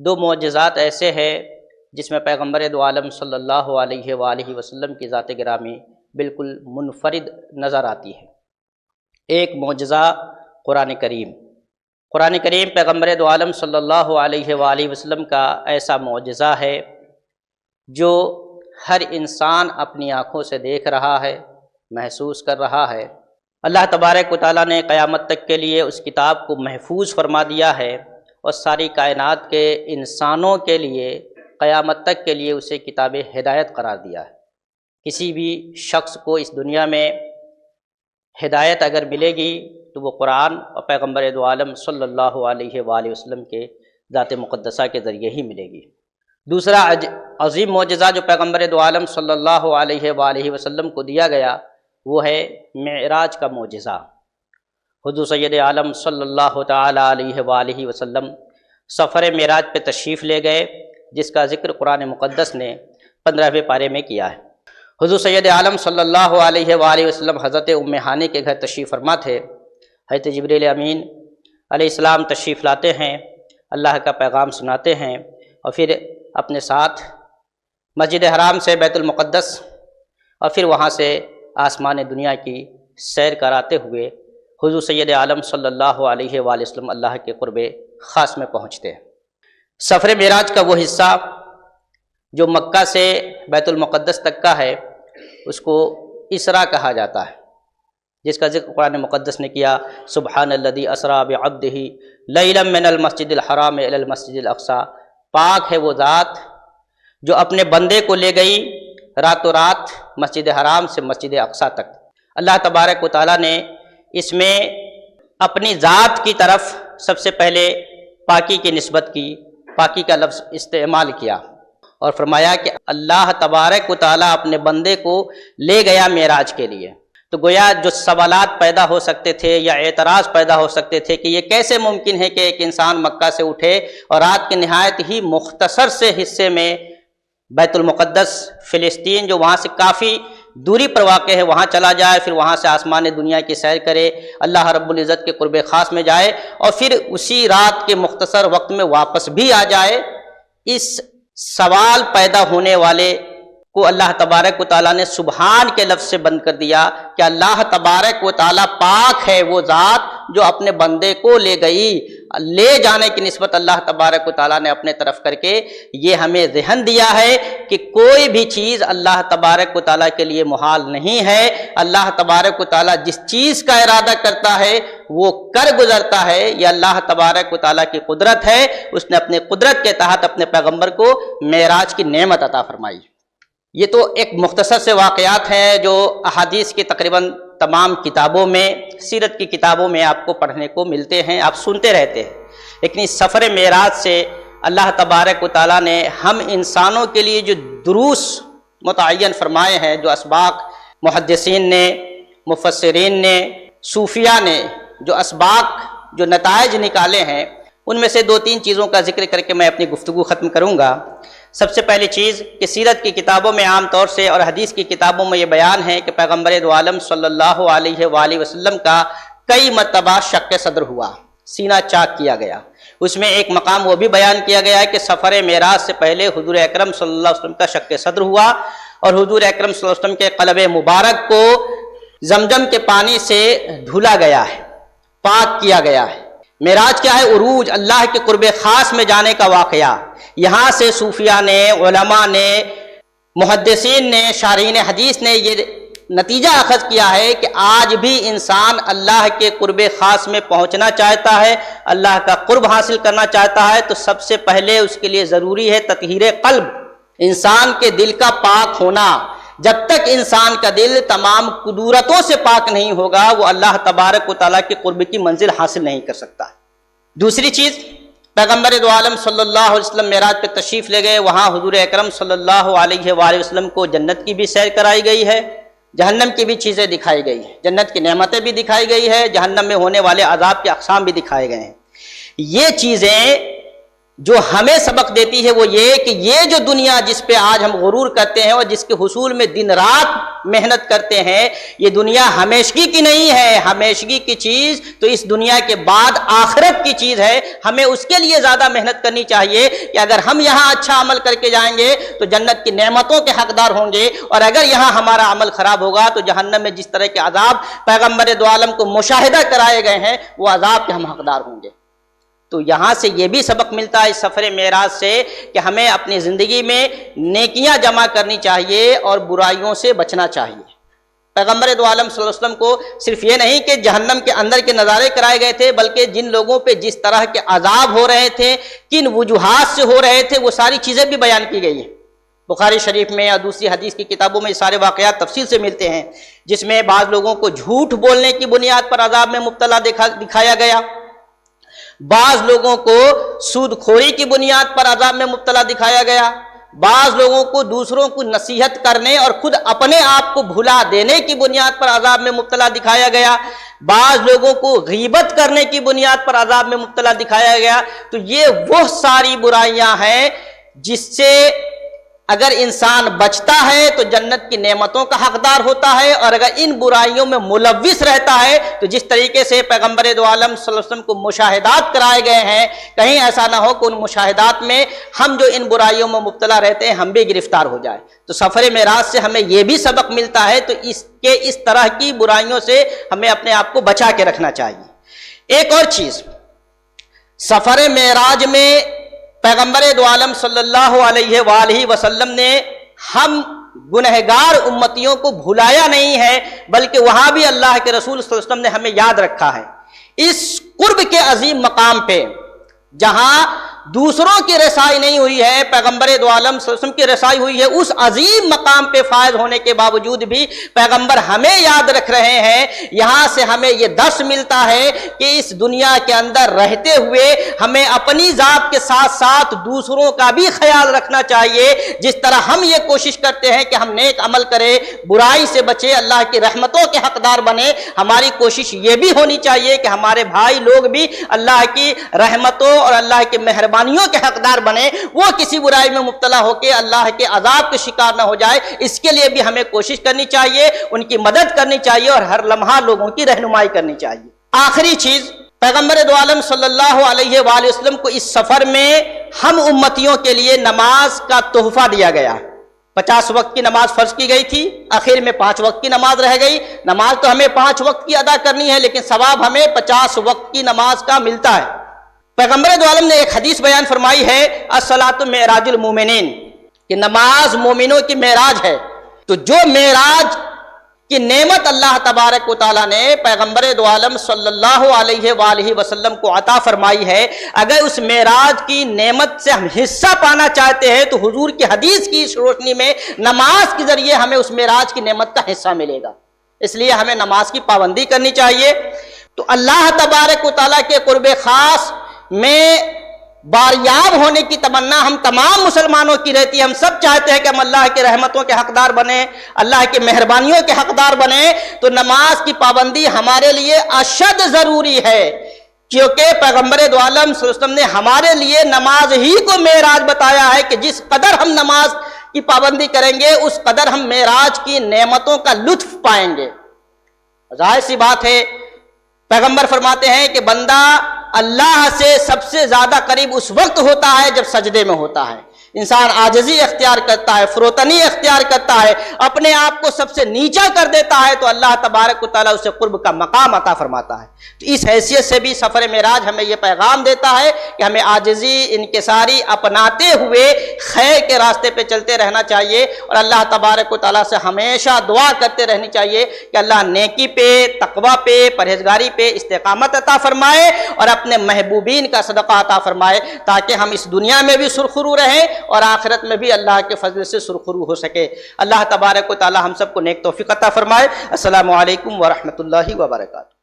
دو معجزات ایسے ہیں جس میں پیغمبر دو عالم صلی اللہ علیہ وآلہ وسلم کی ذات گرامی بالکل منفرد نظر آتی ہے۔ ایک معجزہ قرآن کریم۔ قرآن کریم پیغمبر دو عالم صلی اللہ علیہ وآلہ وسلم کا ایسا معجزہ ہے جو ہر انسان اپنی آنکھوں سے دیکھ رہا ہے، محسوس کر رہا ہے۔ اللہ تبارک و تعالیٰ نے قیامت تک کے لیے اس کتاب کو محفوظ فرما دیا ہے اور ساری کائنات کے انسانوں کے لیے قیامت تک کے لیے اسے کتاب ہدایت قرار دیا ہے۔ کسی بھی شخص کو اس دنیا میں ہدایت اگر ملے گی تو وہ قرآن اور پیغمبر دو عالم صلی اللہ علیہ وآلہ وسلم کے ذات مقدسہ کے ذریعے ہی ملے گی۔ دوسرا عظیم معجزہ جو پیغمبر دو عالم صلی اللہ علیہ وآلہ وسلم کو دیا گیا وہ ہے معراج کا معجزہ۔ حضور سید عالم صلی اللہ تعالی علیہ وآلہ وسلم سفر معراج پہ تشریف لے گئے، جس کا ذکر قرآن مقدس نے 15ویں پارے میں کیا ہے۔ حضور سید عالم صلی اللہ علیہ وآلہ وسلم حضرت ام ہانی کے گھر تشریف فرما تھے۔ حضرت جبریل امین علیہ السلام تشریف لاتے ہیں، اللہ کا پیغام سناتے ہیں اور پھر اپنے ساتھ مسجد حرام سے بیت المقدس اور پھر وہاں سے آسمان دنیا کی سیر کراتے ہوئے حضور سید عالم صلی اللہ علیہ وآلہ وسلم اللہ کے قرب خاص میں پہنچتے ہیں۔ سفر معراج کا وہ حصہ جو مکہ سے بیت المقدس تک کا ہے اس کو اسرا کہا جاتا ہے، جس کا ذکر قرآن مقدس نے کیا۔ سبحان الذی اسری بعبدہ لیلا من المسجد الحرام الی المسجد الاقصی، پاک ہے وہ ذات جو اپنے بندے کو لے گئی راتوں رات مسجد حرام سے مسجد اقصی تک۔ اللہ تبارک و تعالیٰ نے اس میں اپنی ذات کی طرف سب سے پہلے پاکی کی نسبت کی، پاکی کا لفظ استعمال کیا اور فرمایا کہ اللہ تبارک و تعالیٰ اپنے بندے کو لے گیا معراج کے لیے۔ تو گویا جو سوالات پیدا ہو سکتے تھے یا اعتراض پیدا ہو سکتے تھے کہ یہ کیسے ممکن ہے کہ ایک انسان مکہ سے اٹھے اور رات کے نہایت ہی مختصر سے حصے میں بیت المقدس فلسطین جو وہاں سے کافی دوری پر واقع ہے وہاں چلا جائے، پھر وہاں سے آسمان دنیا کی سیر کرے، اللہ رب العزت کے قرب خاص میں جائے اور پھر اسی رات کے مختصر وقت میں واپس بھی آ جائے۔ اس سوال پیدا ہونے والے کو اللہ تبارک و تعالیٰ نے سبحان کے لفظ سے بند کر دیا کہ اللہ تبارک و تعالیٰ پاک ہے وہ ذات جو اپنے بندے کو لے گئی۔ لے جانے کی نسبت اللہ تبارک و تعالیٰ نے اپنے طرف کر کے یہ ہمیں ذہن دیا ہے کہ کوئی بھی چیز اللہ تبارک و تعالیٰ کے لیے محال نہیں ہے۔ اللہ تبارک و تعالیٰ جس چیز کا ارادہ کرتا ہے وہ کر گزرتا ہے، یہ اللہ تبارک و تعالیٰ کی قدرت ہے۔ اس نے اپنے قدرت کے تحت اپنے پیغمبر کو معراج کی نعمت عطا فرمائی۔ یہ تو ایک مختصر سے واقعات ہیں جو احادیث کی تقریباً تمام کتابوں میں، سیرت کی کتابوں میں آپ کو پڑھنے کو ملتے ہیں، آپ سنتے رہتے ہیں۔ لیکن اس سفر معراج سے اللہ تبارک و تعالیٰ نے ہم انسانوں کے لیے جو دروس متعین فرمائے ہیں، جو اسباق محدثین نے، مفسرین نے، صوفیاء نے جو اسباق جو نتائج نکالے ہیں، ان میں سے دو تین چیزوں کا ذکر کر کے میں اپنی گفتگو ختم کروں گا۔ سب سے پہلی چیز کہ سیرت کی کتابوں میں عام طور سے اور حدیث کی کتابوں میں یہ بیان ہے کہ پیغمبر دو عالم صلی اللہ علیہ وآلہ وسلم کا کئی مرتبہ شق صدر ہوا، سینہ چاک کیا گیا۔ اس میں ایک مقام وہ بھی بیان کیا گیا ہے کہ سفر معراج سے پہلے حضور اکرم صلی اللہ علیہ وسلم کا شق صدر ہوا اور حضور اکرم صلی اللہ علیہ وسلم کے قلب مبارک کو زمزم کے پانی سے دھلا گیا ہے، پاک کیا گیا ہے۔ معراج کیا ہے؟ عروج، اللہ کے قرب خاص میں جانے کا واقعہ۔ یہاں سے صوفیاء نے، علماء نے، محدثین نے، شارحین حدیث نے یہ نتیجہ اخذ کیا ہے کہ آج بھی انسان اللہ کے قرب خاص میں پہنچنا چاہتا ہے، اللہ کا قرب حاصل کرنا چاہتا ہے تو سب سے پہلے اس کے لیے ضروری ہے تطہیر قلب، انسان کے دل کا پاک ہونا۔ جب تک انسان کا دل تمام قدورتوں سے پاک نہیں ہوگا وہ اللہ تبارک و تعالیٰ کے قرب کی منزل حاصل نہیں کر سکتا۔ دوسری چیز، پیغمبر دو عالم صلی اللہ علیہ وسلم معراج پہ تشریف لے گئے، وہاں حضور اکرم صلی اللہ علیہ وآلہ وسلم کو جنت کی بھی سیر کرائی گئی ہے، جہنم کی بھی چیزیں دکھائی گئی ہیں، جنت کی نعمتیں بھی دکھائی گئی ہے، جہنم میں ہونے والے عذاب کے اقسام بھی دکھائے گئے ہیں۔ یہ چیزیں جو ہمیں سبق دیتی ہے وہ یہ کہ یہ جو دنیا جس پہ آج ہم غرور کرتے ہیں اور جس کے حصول میں دن رات محنت کرتے ہیں، یہ دنیا ہمیشگی کی نہیں ہے۔ ہمیشگی کی چیز تو اس دنیا کے بعد آخرت کی چیز ہے۔ ہمیں اس کے لیے زیادہ محنت کرنی چاہیے کہ اگر ہم یہاں اچھا عمل کر کے جائیں گے تو جنت کی نعمتوں کے حقدار ہوں گے، اور اگر یہاں ہمارا عمل خراب ہوگا تو جہنم میں جس طرح کے عذاب پیغمبر دو عالم کو مشاہدہ کرائے گئے ہیں وہ عذاب کے ہم حقدار ہوں گے۔ تو یہاں سے یہ بھی سبق ملتا ہے اس سفر معراج سے کہ ہمیں اپنی زندگی میں نیکیاں جمع کرنی چاہیے اور برائیوں سے بچنا چاہیے۔ پیغمبر دو عالم صلی اللہ علیہ وسلم کو صرف یہ نہیں کہ جہنم کے اندر کے نظارے کرائے گئے تھے، بلکہ جن لوگوں پہ جس طرح کے عذاب ہو رہے تھے، کن وجوہات سے ہو رہے تھے، وہ ساری چیزیں بھی بیان کی گئی ہیں۔ بخاری شریف میں اور دوسری حدیث کی کتابوں میں یہ سارے واقعات تفصیل سے ملتے ہیں، جس میں بعض لوگوں کو جھوٹ بولنے کی بنیاد پر عذاب میں مبتلا دکھایا گیا، بعض لوگوں کو سود خوری کی بنیاد پر عذاب میں مبتلا دکھایا گیا، بعض لوگوں کو دوسروں کو نصیحت کرنے اور خود اپنے آپ کو بھلا دینے کی بنیاد پر عذاب میں مبتلا دکھایا گیا، بعض لوگوں کو غیبت کرنے کی بنیاد پر عذاب میں مبتلا دکھایا گیا۔ تو یہ وہ ساری برائیاں ہیں جس سے اگر انسان بچتا ہے تو جنت کی نعمتوں کا حقدار ہوتا ہے، اور اگر ان برائیوں میں ملوث رہتا ہے تو جس طریقے سے پیغمبر دو عالم صلی اللہ علیہ وسلم کو مشاہدات کرائے گئے ہیں، کہیں ایسا نہ ہو کہ ان مشاہدات میں ہم جو ان برائیوں میں مبتلا رہتے ہیں ہم بھی گرفتار ہو جائیں۔ تو سفر معراج سے ہمیں یہ بھی سبق ملتا ہے تو اس طرح کی برائیوں سے ہمیں اپنے آپ کو بچا کے رکھنا چاہیے۔ ایک اور چیز، سفر معراج میں پیغمبر دو عالم صلی اللہ علیہ وآلہ وسلم نے ہم گنہگار امتیوں کو بھلایا نہیں ہے، بلکہ وہاں بھی اللہ کے رسول صلی اللہ علیہ وسلم نے ہمیں یاد رکھا ہے۔ اس قرب کے عظیم مقام پہ جہاں دوسروں کی رسائی نہیں ہوئی ہے، پیغمبر دو عالم صلی اللہ علیہ وسلم کی رسائی ہوئی ہے، اس عظیم مقام پہ فائز ہونے کے باوجود بھی پیغمبر ہمیں یاد رکھ رہے ہیں۔ یہاں سے ہمیں یہ درس ملتا ہے کہ اس دنیا کے اندر رہتے ہوئے ہمیں اپنی ذات کے ساتھ ساتھ دوسروں کا بھی خیال رکھنا چاہیے۔ جس طرح ہم یہ کوشش کرتے ہیں کہ ہم نیک عمل کریں، برائی سے بچیں، اللہ کی رحمتوں کے حقدار بنیں، ہماری کوشش یہ بھی ہونی چاہیے کہ ہمارے بھائی لوگ بھی اللہ کی رحمتوں اور اللہ کے مہربانیوں کے حقدار بنے، وہ کسی برائی میں مبتلا ہو کے اللہ کے عذاب کے شکار نہ ہو جائے۔ اس کے لیے بھی ہمیں کوشش کرنی چاہیے، ان کی مدد کرنی چاہیے اور ہر لمحہ لوگوں کی رہنمائی کرنی چاہیے۔ آخری چیز، پیغمبر دو عالم صلی اللہ علیہ وآلہ وسلم کو اس سفر میں ہم امتیوں کے لیے نماز کا تحفہ دیا گیا۔ 50 وقت کی نماز فرض کی گئی تھی، آخر میں 5 وقت کی نماز رہ گئی۔ نماز تو ہمیں 5 وقت کی ادا کرنی ہے، لیکن ثواب ہمیں 50 وقت کی نماز کا ملتا ہے۔ پیغمبر دو عالم نے ایک حدیث بیان فرمائی ہے، الصلاۃ معراج المومنین، کہ نماز مومنوں کی معراج ہے۔ تو جو معراج کی نعمت اللہ تبارک و تعالیٰ نے پیغمبر دو عالم صلی اللہ علیہ وآلہ وسلم کو عطا فرمائی ہے، اگر اس معراج کی نعمت سے ہم حصہ پانا چاہتے ہیں تو حضور کی حدیث کی اس روشنی میں نماز کے ذریعے ہمیں اس معراج کی نعمت کا حصہ ملے گا۔ اس لیے ہمیں نماز کی پابندی کرنی چاہیے۔ تو اللہ تبارک و تعالیٰ کے قرب خاص میں باریاب ہونے کی تمنا ہم تمام مسلمانوں کی رہتی ہے۔ ہم سب چاہتے ہیں کہ ہم اللہ کے رحمتوں کے حقدار بنیں، اللہ کے مہربانیوں کے حقدار بنیں۔ تو نماز کی پابندی ہمارے لیے اشد ضروری ہے، کیونکہ پیغمبر دو عالم صلی اللہ علیہ وسلم نے ہمارے لیے نماز ہی کو معراج بتایا ہے کہ جس قدر ہم نماز کی پابندی کریں گے اس قدر ہم معراج کی نعمتوں کا لطف پائیں گے۔ ظاہر سی بات ہے، پیغمبر فرماتے ہیں کہ بندہ اللہ سے سب سے زیادہ قریب اس وقت ہوتا ہے جب سجدے میں ہوتا ہے۔ انسان عاجزی اختیار کرتا ہے، فروتنی اختیار کرتا ہے، اپنے آپ کو سب سے نیچا کر دیتا ہے تو اللہ تبارک و تعالیٰ اسے قرب کا مقام عطا فرماتا ہے۔ تو اس حیثیت سے بھی سفر معراج ہمیں یہ پیغام دیتا ہے کہ ہمیں عاجزی انکساری اپناتے ہوئے خیر کے راستے پہ چلتے رہنا چاہیے، اور اللہ تبارک و تعالیٰ سے ہمیشہ دعا کرتے رہنی چاہیے کہ اللہ نیکی پہ، تقوی پہ، پرہیزگاری پہ استقامت عطا فرمائے اور اپنے محبوبین کا صدقہ عطا فرمائے، تاکہ ہم اس دنیا میں بھی سرخرو رہیں اور آخرت میں بھی اللہ کے فضل سے سرخرو ہو سکے۔ اللہ تبارک و تعالی ہم سب کو نیک توفیق عطا فرمائے۔ السلام علیکم ورحمۃ اللہ وبرکاتہ۔